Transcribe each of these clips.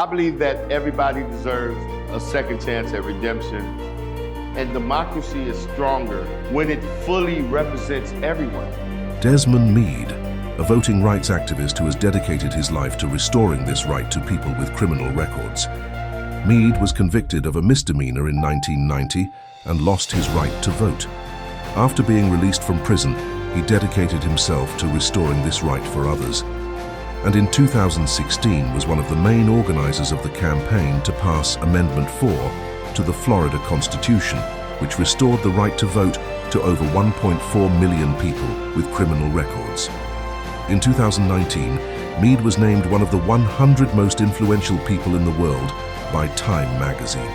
I believe that everybody deserves a second chance at redemption, and democracy is stronger when it fully represents everyone. Desmond Meade, a voting rights activist who has dedicated his life to restoring this right to people with criminal records. Meade was convicted of a misdemeanor in 1990 and lost his right to vote. After being released from prison, he dedicated himself to restoring this right for others. And in 2016 was one of the main organizers of the campaign to pass Amendment 4 to the Florida Constitution, which restored the right to vote to over 1.4 million people with criminal records. In 2019, Meade was named one of the 100 most influential people in the world by Time magazine.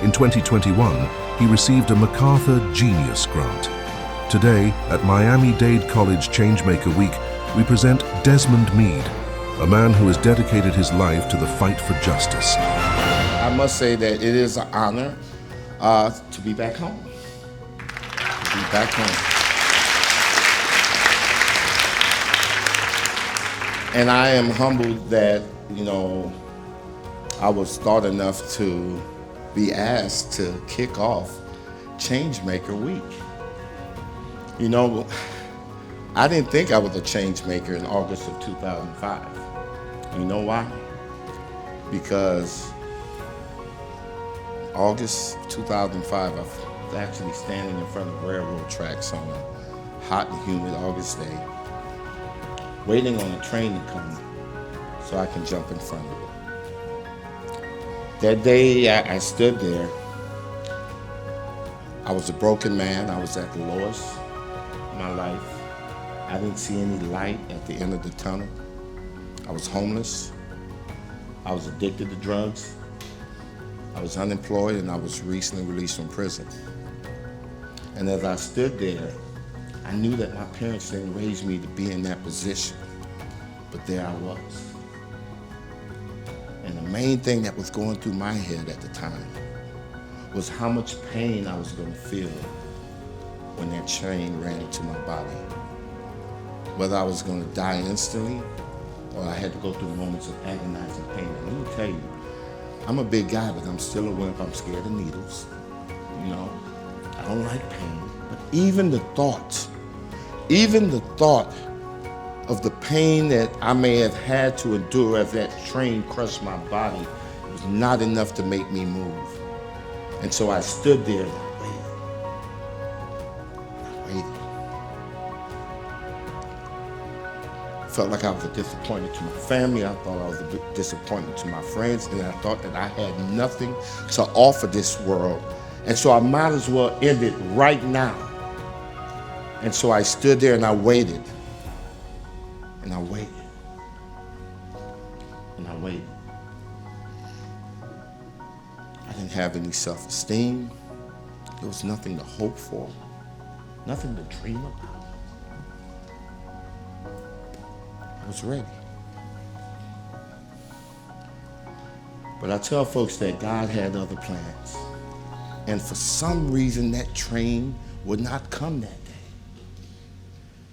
In 2021, he received a MacArthur Genius Grant. Today, at Miami-Dade College Changemaker Week, we present Desmond Meade, a man who has dedicated his life to the fight for justice. I must say that it is an honor to be back home. To be back home. And I am humbled that, I was thought enough to be asked to kick off Changemaker Week. I didn't think I was a change maker in August of 2005. You know why? Because August of 2005, I was actually standing in front of railroad tracks on a hot and humid August day, waiting on a train to come so I can jump in front of it. That day, I stood there. I was a broken man. I was at the lowest of my life. I didn't see any light at the end of the tunnel. I was homeless. I was addicted to drugs. I was unemployed, and I was recently released from prison. And as I stood there, I knew that my parents didn't raise me to be in that position, but there I was. And the main thing that was going through my head at the time was how much pain I was going to feel when that train ran into my body. Whether I was going to die instantly or I had to go through moments of agonizing pain. And let me tell you, I'm a big guy, but I'm still a wimp. I'm scared of needles. I don't like pain. But even the thought of the pain that I may have had to endure as that train crushed my body was not enough to make me move. And so I stood there and I waited. Felt like I was a disappointment to my family. I thought I was a disappointment to my friends, and I thought that I had nothing to offer this world. And so I might as well end it right now. And so I stood there and I waited. And I waited. And I waited. I didn't have any self-esteem. There was nothing to hope for, nothing to dream about. I was ready. But I tell folks that God had other plans. And for some reason, that train would not come that day.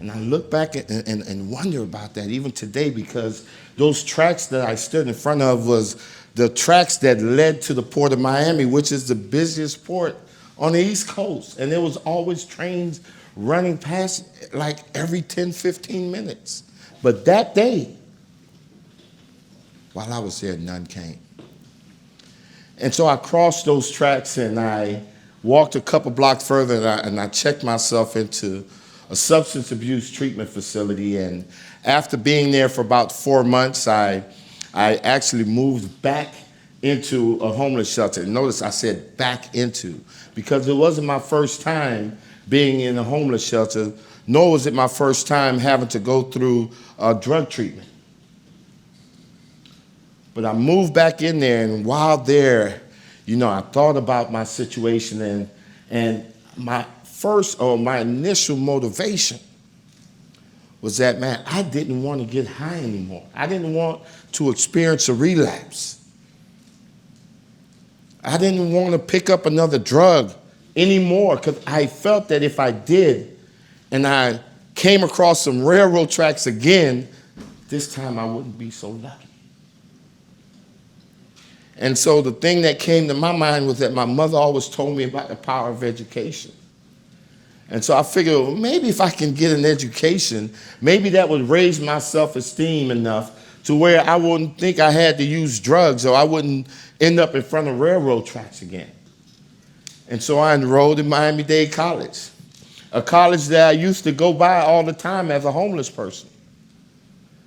And I look back and wonder about that even today, because those tracks that I stood in front of was the tracks that led to the port of Miami, which is the busiest port on the East Coast. And there was always trains running past like every 10, 15 minutes. But that day, while I was there, none came. And so I crossed those tracks and I walked a couple blocks further and I checked myself into a substance abuse treatment facility. And after being there for about 4 months, I actually moved back into a homeless shelter. Notice I said back into, because it wasn't my first time being in a homeless shelter, nor was it my first time having to go through drug treatment. But I moved back in there, and while there, I thought about my situation, and my initial motivation was that, man, I didn't want to get high anymore. I didn't want to experience a relapse. I didn't want to pick up another drug anymore, because I felt that if I did, and I came across some railroad tracks again, this time I wouldn't be so lucky. And so the thing that came to my mind was that my mother always told me about the power of education. And so I figured, well, maybe if I can get an education, maybe that would raise my self-esteem enough to where I wouldn't think I had to use drugs, or I wouldn't end up in front of railroad tracks again. And so I enrolled in Miami-Dade College, a college that I used to go by all the time as a homeless person,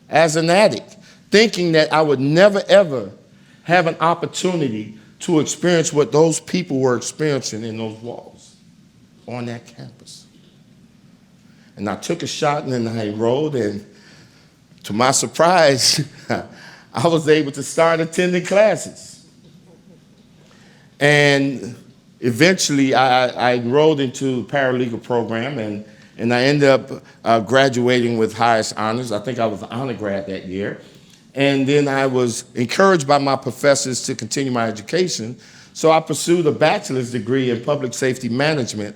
as an addict, thinking that I would never, ever have an opportunity to experience what those people were experiencing in those walls on that campus. And I took a shot and then I enrolled, and to my surprise, I was able to start attending classes. And eventually I enrolled into a paralegal program, and I ended up graduating with highest honors. I think I was an honor grad that year. And then I was encouraged by my professors to continue my education, so I pursued a bachelor's degree in public safety management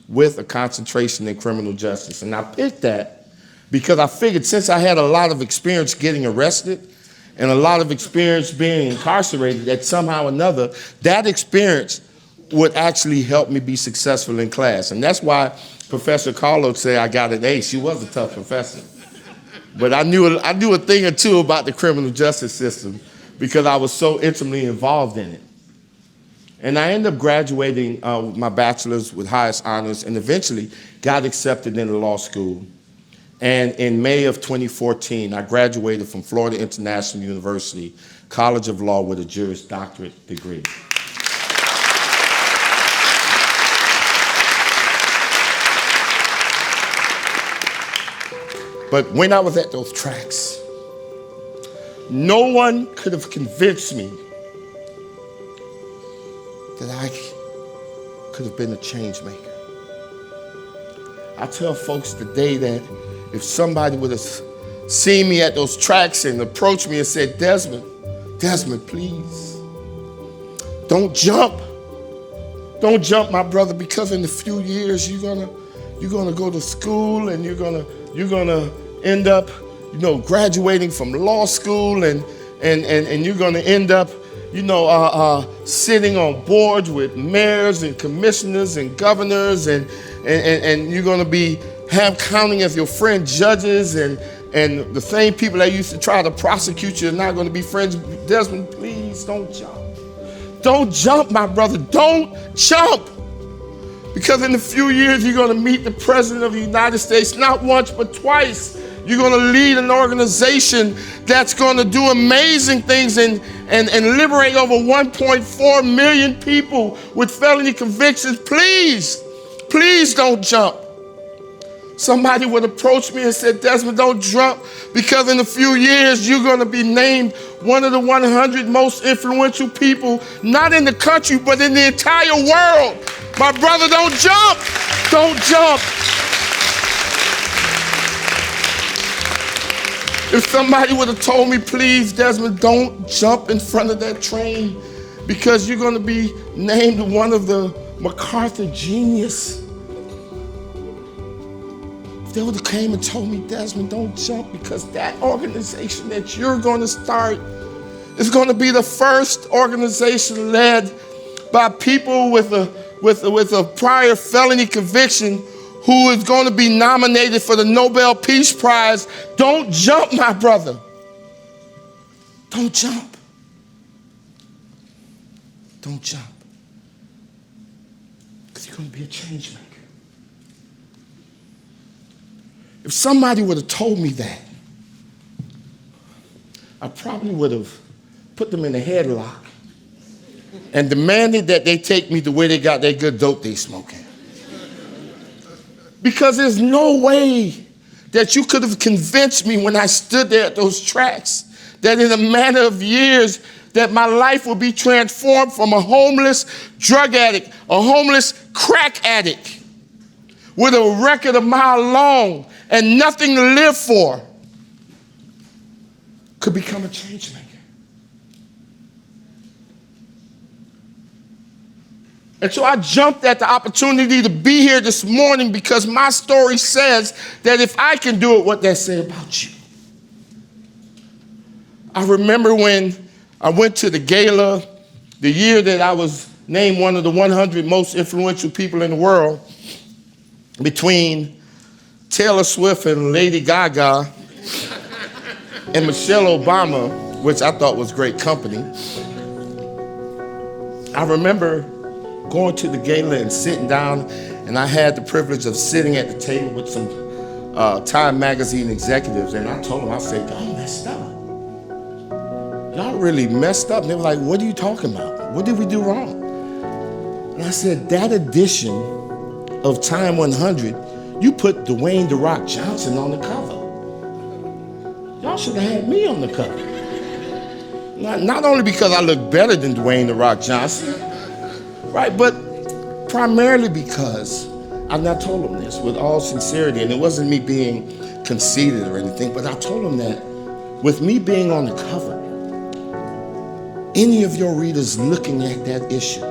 with a concentration in criminal justice. And I picked that because I figured, since I had a lot of experience getting arrested and a lot of experience being incarcerated, that somehow or another, that experience would actually help me be successful in class. And that's why Professor Carlo said I got an A. She was a tough professor. But I knew a thing or two about the criminal justice system because I was so intimately involved in it. And I ended up graduating with my bachelor's with highest honors, and eventually got accepted into law school. And in May of 2014, I graduated from Florida International University College of Law with a Juris Doctorate degree. But when I was at those tracks, no one could have convinced me that I could have been a change maker. I tell folks today that if somebody would have seen me at those tracks and approached me and said, Desmond, please, don't jump. Don't jump, my brother, because in a few years you're gonna go to school and you're gonna end up, graduating from law school, and you're gonna end up, sitting on boards with mayors and commissioners and governors, and you're gonna be counting as your friend judges, and the same people that used to try to prosecute you are not gonna be friends. Desmond, please don't jump. Don't jump, my brother, don't jump. Because in a few years, you're gonna meet the President of the United States, not once, but twice. You're gonna lead an organization that's gonna do amazing things and liberate over 1.4 million people with felony convictions. Please don't jump. Somebody would approach me and said, Desmond, don't jump, because in a few years, you're gonna be named one of the 100 most influential people, not in the country, but in the entire world. My brother, don't jump. Don't jump. If somebody would have told me, please, Desmond, don't jump in front of that train because you're going to be named one of the MacArthur genius. If they would have came and told me, Desmond, don't jump because that organization that you're going to start is going to be the first organization led by people with a prior felony conviction who is going to be nominated for the Nobel Peace Prize. Don't jump, my brother. Don't jump. Don't jump. Because you're going to be a change maker. If somebody would have told me that, I probably would have put them in a headlock and demanded that they take me to where they got that good dope they smoking. Because there's no way that you could have convinced me when I stood there at those tracks that in a matter of years that my life would be transformed from a homeless drug addict, a homeless crack addict with a record a mile long and nothing to live for, could become a change maker. And so I jumped at the opportunity to be here this morning because my story says that if I can do it, what they say about you. I remember when I went to the gala the year that I was named one of the 100 most influential people in the world, between Taylor Swift and Lady Gaga and Michelle Obama, which I thought was great company. I remember going to the gala and sitting down, and I had the privilege of sitting at the table with some Time magazine executives, and I told them, I said, y'all messed up. Y'all really messed up. And they were like, what are you talking about? What did we do wrong? And I said, that edition of Time 100, you put Dwayne "The Rock" Johnson on the cover. Y'all should have had me on the cover. Not only because I look better than Dwayne "The Rock" Johnson, right, but primarily because, and I told him this with all sincerity, and it wasn't me being conceited or anything, but I told him that with me being on the cover, any of your readers looking at that issue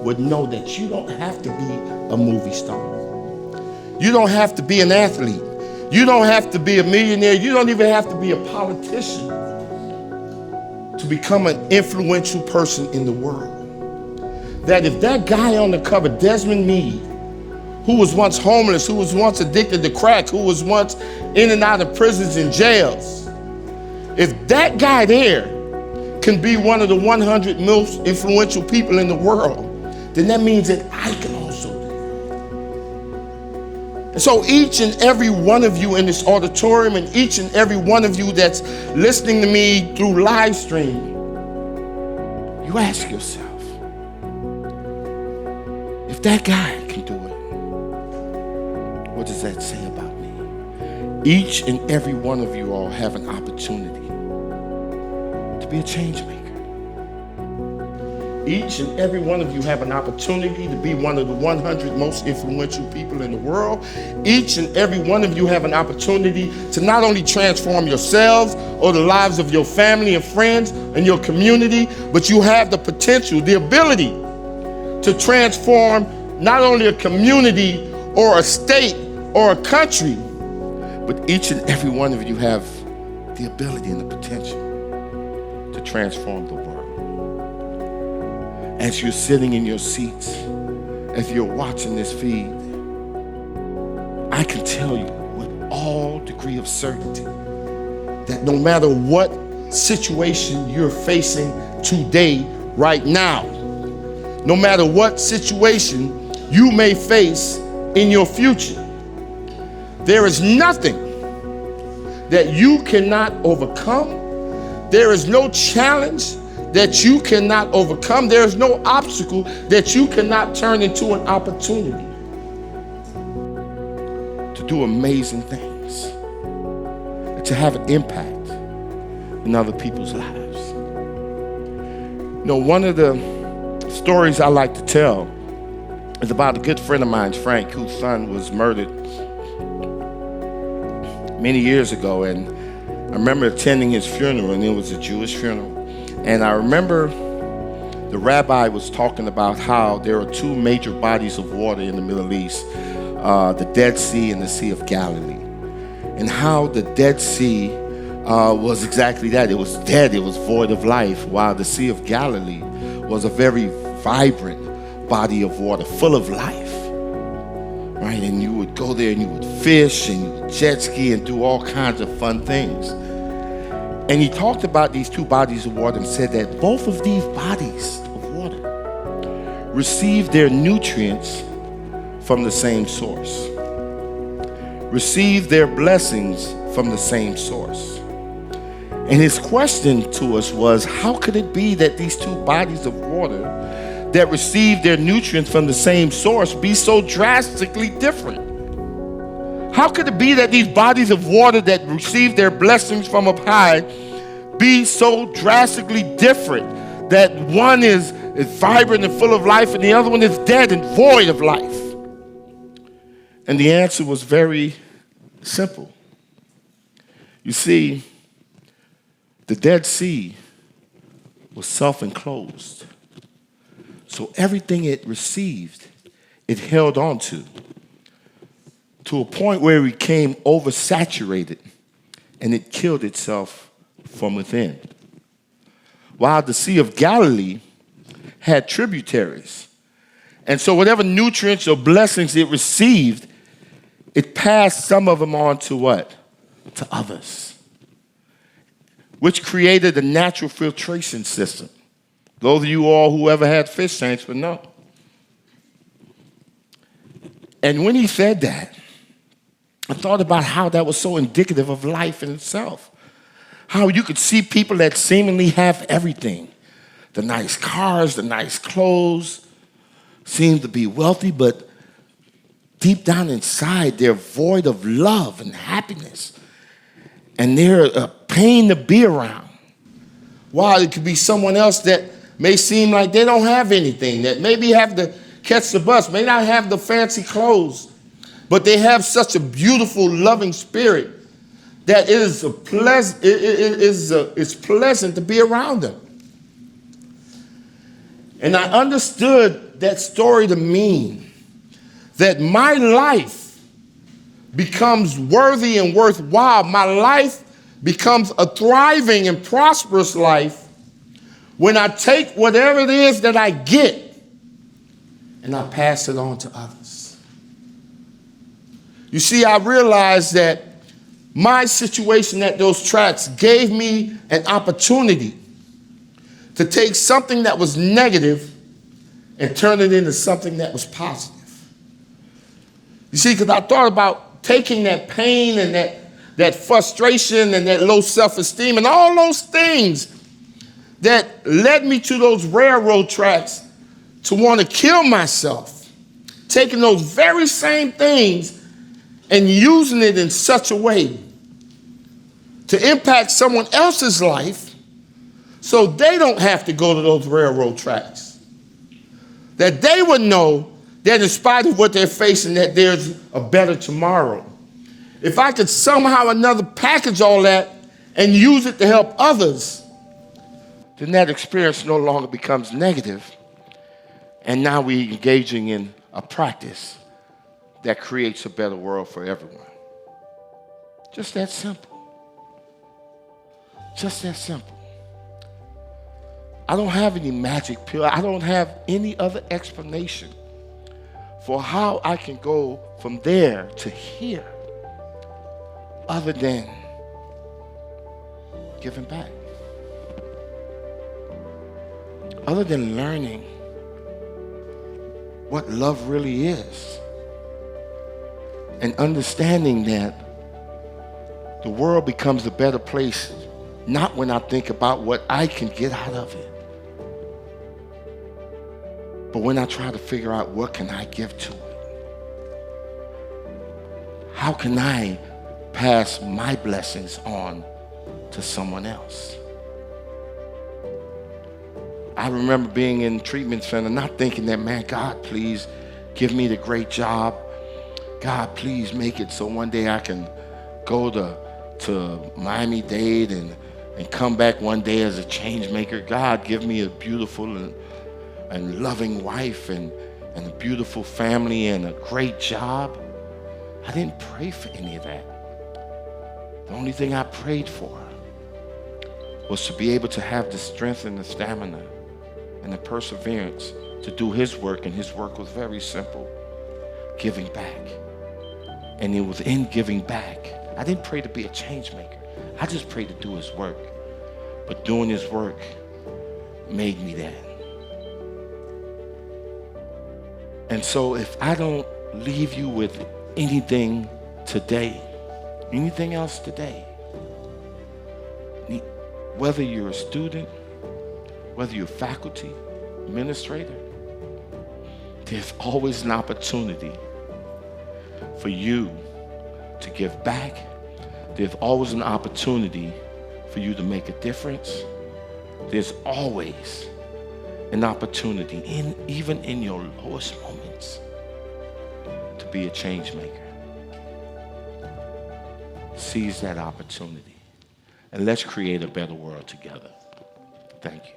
would know that you don't have to be a movie star. You don't have to be an athlete. You don't have to be a millionaire. You don't even have to be a politician to become an influential person in the world. That if that guy on the cover, Desmond Meade, who was once homeless, who was once addicted to crack, who was once in and out of prisons and jails, if that guy there can be one of the 100 most influential people in the world, then that means that I can also do it. And so each and every one of you in this auditorium, and each and every one of you that's listening to me through live stream, you ask yourself, if that guy can do it, what does that say about me? Each and every one of you all have an opportunity to be a change maker. Each and every one of you have an opportunity to be one of the 100 most influential people in the world. Each and every one of you have an opportunity to not only transform yourselves or the lives of your family and friends and your community, but you have the potential, the ability to transform not only a community or a state or a country, but each and every one of you have the ability and the potential to transform the world. As you're sitting in your seats, as you're watching this feed, I can tell you with all degree of certainty that no matter what situation you're facing today, right now, no matter what situation you may face in your future, there is nothing that you cannot overcome. There is no challenge that you cannot overcome. There is no obstacle that you cannot turn into an opportunity to do amazing things, to have an impact in other people's lives. You know, one of the stories I like to tell is about a good friend of mine, Frank, whose son was murdered many years ago, and I remember attending his funeral, and it was a Jewish funeral. And I remember the rabbi was talking about how there are two major bodies of water in the Middle East, the Dead Sea and the Sea of Galilee. And how the Dead Sea was exactly that. It was dead, it was void of life, while the Sea of Galilee was a very vibrant body of water, full of life. Right? And you would go there and you would fish and you would jet ski and do all kinds of fun things. And he talked about these two bodies of water and said that both of these bodies of water receive their nutrients from the same source, receive their blessings from the same source. And his question to us was, how could it be that these two bodies of water that receive their nutrients from the same source be so drastically different? How could it be that these bodies of water that receive their blessings from up high be so drastically different, that one is vibrant and full of life and the other one is dead and void of life? And the answer was very simple. You see, the Dead Sea was self-enclosed. So everything it received, it held on to a point where it became oversaturated and it killed itself from within. while the Sea of Galilee had tributaries. And so whatever nutrients or blessings it received, it passed some of them on to what? To others, which created a natural filtration system. Those of you all who ever had fish tanks would know. And when he said that, I thought about how that was so indicative of life in itself. How you could see people that seemingly have everything. The nice cars, the nice clothes, seem to be wealthy, but deep down inside, they're void of love and happiness. And they're a pain to be around. While it could be someone else that may seem like they don't have anything, that maybe have to catch the bus, may not have the fancy clothes, but they have such a beautiful, loving spirit that it is it's pleasant to be around them. And I understood that story to mean that my life becomes worthy and worthwhile. My life becomes a thriving and prosperous life when I take whatever it is that I get and I pass it on to others. You see, I realized that my situation at those tracks gave me an opportunity to take something that was negative and turn it into something that was positive. You see, because I thought about taking that pain and that frustration and that low self-esteem and all those things that led me to those railroad tracks to want to kill myself, taking those very same things and using it in such a way to impact someone else's life so they don't have to go to those railroad tracks. That they would know that in spite of what they're facing, that there's a better tomorrow. If I could somehow or another package all that and use it to help others, then that experience no longer becomes negative. And now we're engaging in a practice that creates a better world for everyone. Just that simple. Just that simple. I don't have any magic pill. I don't have any other explanation for how I can go from there to here other than giving back. Other than learning what love really is and understanding that the world becomes a better place not when I think about what I can get out of it, but when I try to figure out what can I give to it. How can I pass my blessings on to someone else? I remember being in treatment center, not thinking that, man, God, please give me the great job. God, please make it so one day I can go to Miami-Dade and come back one day as a changemaker. God, give me a beautiful and loving wife and a beautiful family and a great job. I didn't pray for any of that. The only thing I prayed for was to be able to have the strength and the stamina and the perseverance to do his work, and his work was very simple, giving back. And it was in giving back. I didn't pray to be a change maker. I just prayed to do his work. But doing his work made me that. And so if I don't leave you with anything today, anything else today, whether you're a student, whether you're faculty, administrator, there's always an opportunity for you to give back. There's always an opportunity for you to make a difference. There's always an opportunity, even in your lowest moments, to be a change maker. Seize that opportunity and let's create a better world together. Thank you.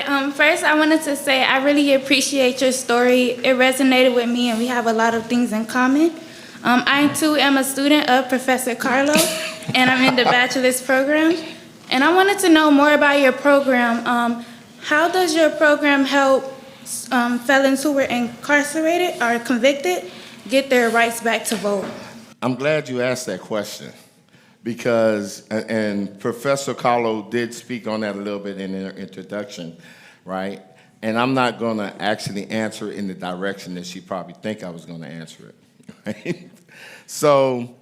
Hi, first I wanted to say I really appreciate your story. It resonated with me and we have a lot of things in common. I too am a student of Professor Carlo and I'm in the bachelor's program. And I wanted to know more about your program. How does your program help felons who were incarcerated or convicted get their rights back to vote? I'm glad you asked that question because, and Professor Carlo did speak on that a little bit in her introduction, right? And I'm not going to actually answer it in the direction that she probably think I was going to answer it, right? So,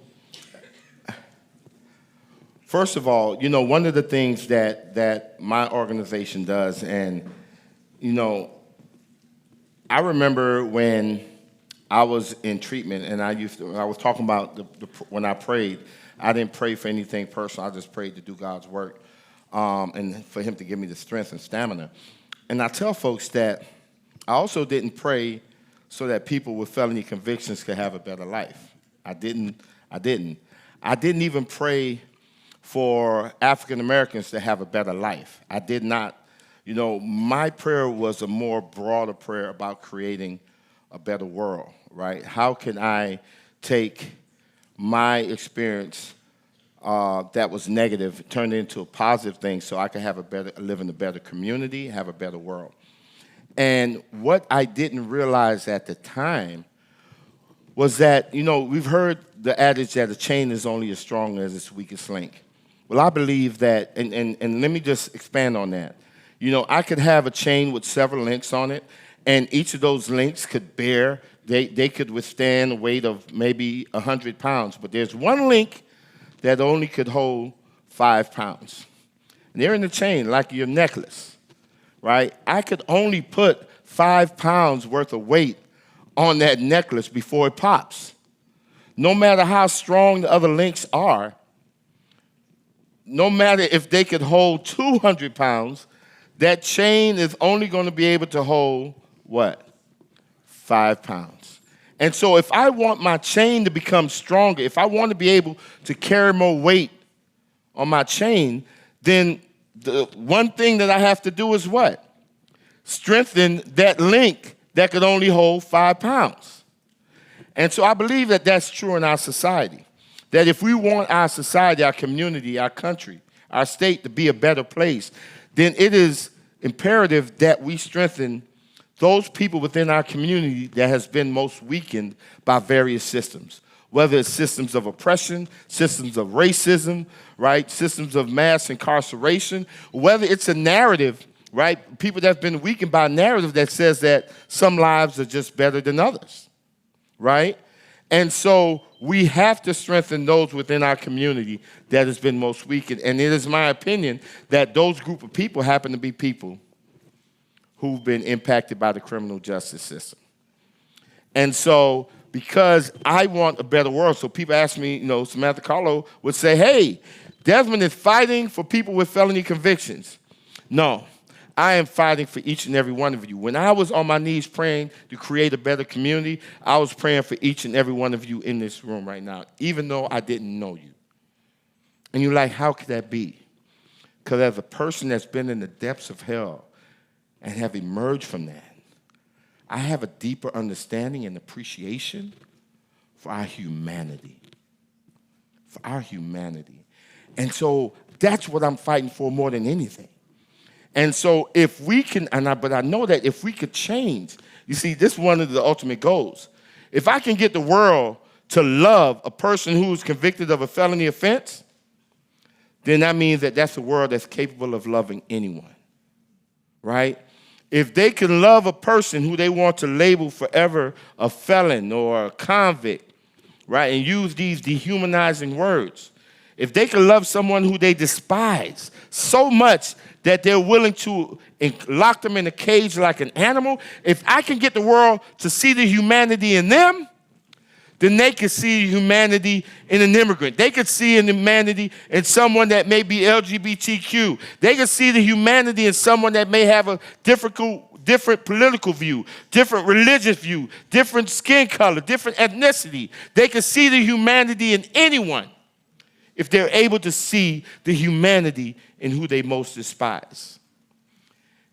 first of all, you know, one of the things that my organization does, and, you know, I remember when I was in treatment, and I was talking about when I prayed, I didn't pray for anything personal. I just prayed to do God's work and for him to give me the strength and stamina. And I tell folks that I also didn't pray so that people with felony convictions could have a better life. I didn't even pray for African Americans to have a better life. I did not. You know, my prayer was a more broader prayer about creating a better world, right? How can I take my experience that was negative, turn it into a positive thing so I can have live in a better community, have a better world? And what I didn't realize at the time was that, you know, we've heard the adage that a chain is only as strong as its weakest link. Well, I believe that, and let me just expand on that. You know, I could have a chain with several links on it, and each of those links could bear, they could withstand a weight of maybe 100 pounds. But there's one link that only could hold 5 pounds. And they're in the chain like your necklace, right? I could only put 5 pounds worth of weight on that necklace before it pops. No matter how strong the other links are, no matter if they could hold 200 pounds, that chain is only going to be able to hold what? 5 pounds. And so if I want my chain to become stronger, if I want to be able to carry more weight on my chain, then the one thing that I have to do is what? Strengthen that link that could only hold 5 pounds. And so I believe that that's true in our society. That if we want our society, our community, our country, our state to be a better place, then it is imperative that we strengthen those people within our community that has been most weakened by various systems, whether it's systems of oppression, systems of racism, right, systems of mass incarceration, whether it's a narrative, right, people that have been weakened by a narrative that says that some lives are just better than others, right? And so we have to strengthen those within our community that has been most weakened. And it is my opinion that those group of people happen to be people who've been impacted by the criminal justice system. And so because I want a better world, so people ask me, you know, Samantha Carlo would say, hey, Desmond is fighting for people with felony convictions. No, I am fighting for each and every one of you. When I was on my knees praying to create a better community, I was praying for each and every one of you in this room right now, even though I didn't know you. And you're like, how could that be? Because as a person that's been in the depths of hell and have emerged from that, I have a deeper understanding and appreciation for our humanity. For our humanity. And so that's what I'm fighting for more than anything. And so if we can, but I know that if we could change, you see, this is one of the ultimate goals. If I can get the world to love a person who is convicted of a felony offense, then that means that that's a world that's capable of loving anyone, right? If they can love a person who they want to label forever a felon or a convict, right, and use these dehumanizing words, if they can love someone who they despise so much that they're willing to lock them in a cage like an animal, if I can get the world to see the humanity in them, then they can see humanity in an immigrant. They could see in humanity in someone that may be LGBTQ. They could see the humanity in someone that may have a different political view, different religious view, different skin color, different ethnicity. They can see the humanity in anyone if they're able to see the humanity in who they most despise.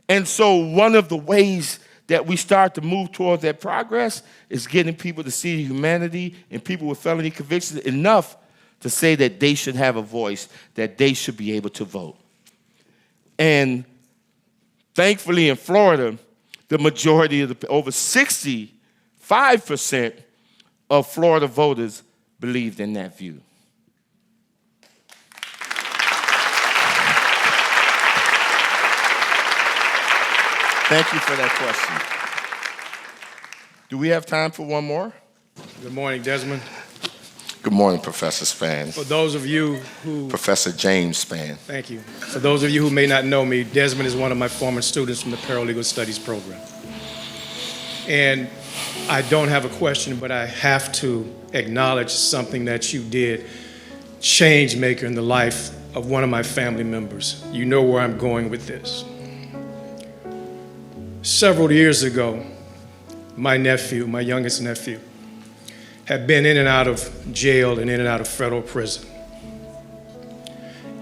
And so one of the ways that we start to move towards that progress is getting people to see humanity in people with felony convictions enough to say that they should have a voice, that they should be able to vote. And thankfully in Florida, the majority of over 65% of Florida voters believed in that view. Thank you for that question. Do we have time for one more? Good morning, Desmond. Good morning, Professor Spann. For those of you who... Professor James Spann. Thank you. For those of you who may not know me, Desmond is one of my former students from the Paralegal Studies program. And I don't have a question, but I have to acknowledge something that you did, Changemaker, in the life of one of my family members. You know where I'm going with this. Several years ago, my nephew, my youngest nephew, had been in and out of jail and in and out of federal prison.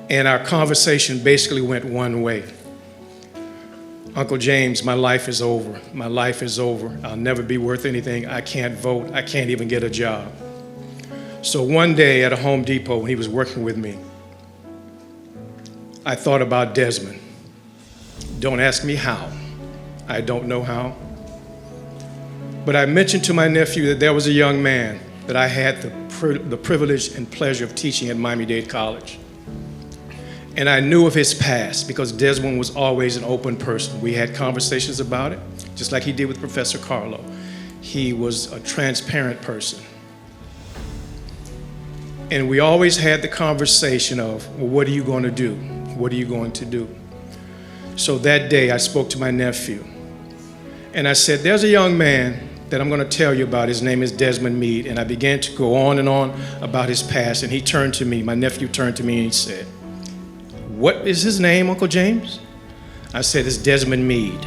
And our conversation basically went one way. Uncle James, my life is over. My life is over. I'll never be worth anything. I can't vote. I can't even get a job. So one day at a Home Depot, when he was working with me, I thought about Desmond. Don't ask me how. I don't know how. But I mentioned to my nephew that there was a young man that I had the privilege and pleasure of teaching at Miami-Dade College. And I knew of his past because Desmond was always an open person. We had conversations about it, just like he did with Professor Carlo. He was a transparent person. And we always had the conversation of, well, what are you going to do? What are you going to do? So that day I spoke to my nephew. And I said, there's a young man that I'm going to tell you about. His name is Desmond Meade. And I began to go on and on about his past. And he turned to me, my nephew turned to me and he said, what is his name, Uncle James? I said, it's Desmond Meade.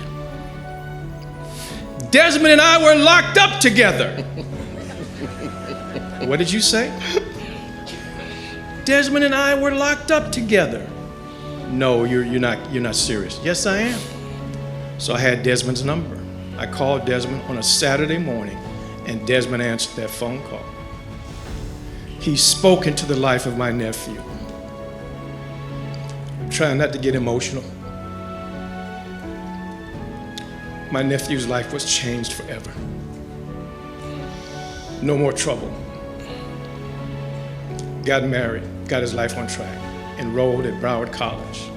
Desmond and I were locked up together. What did you say? Desmond and I were locked up together. No, you're not serious. Yes, I am. So I had Desmond's number. I called Desmond on a Saturday morning, and Desmond answered that phone call. He spoke into the life of my nephew. I'm trying not to get emotional. My nephew's life was changed forever. No more trouble. Got married, got his life on track, enrolled at Broward College.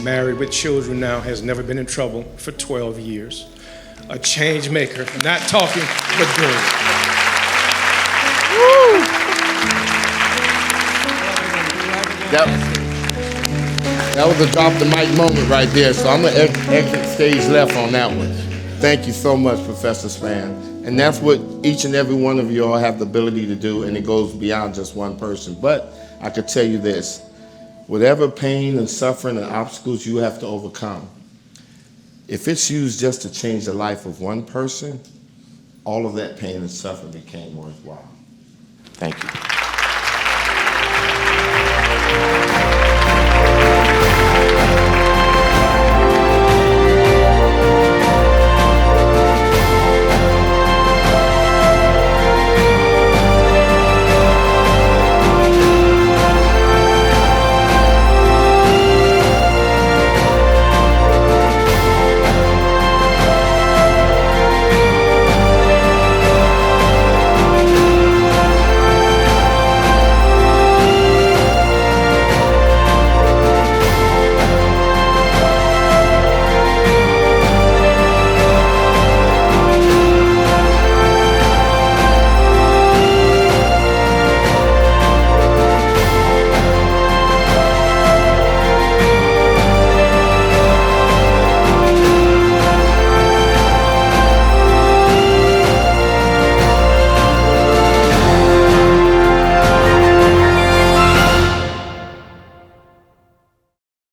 Married with children now, has never been in trouble for 12 years. A change maker, not talking, but doing. Woo! That was a drop the mic moment right there, so I'm going to exit stage left on that one. Thank you so much, Professor Spann. And that's what each and every one of you all have the ability to do, and it goes beyond just one person. But I could tell you this, whatever pain and suffering and obstacles you have to overcome, if it's used just to change the life of one person, all of that pain and suffering became worthwhile. Thank you.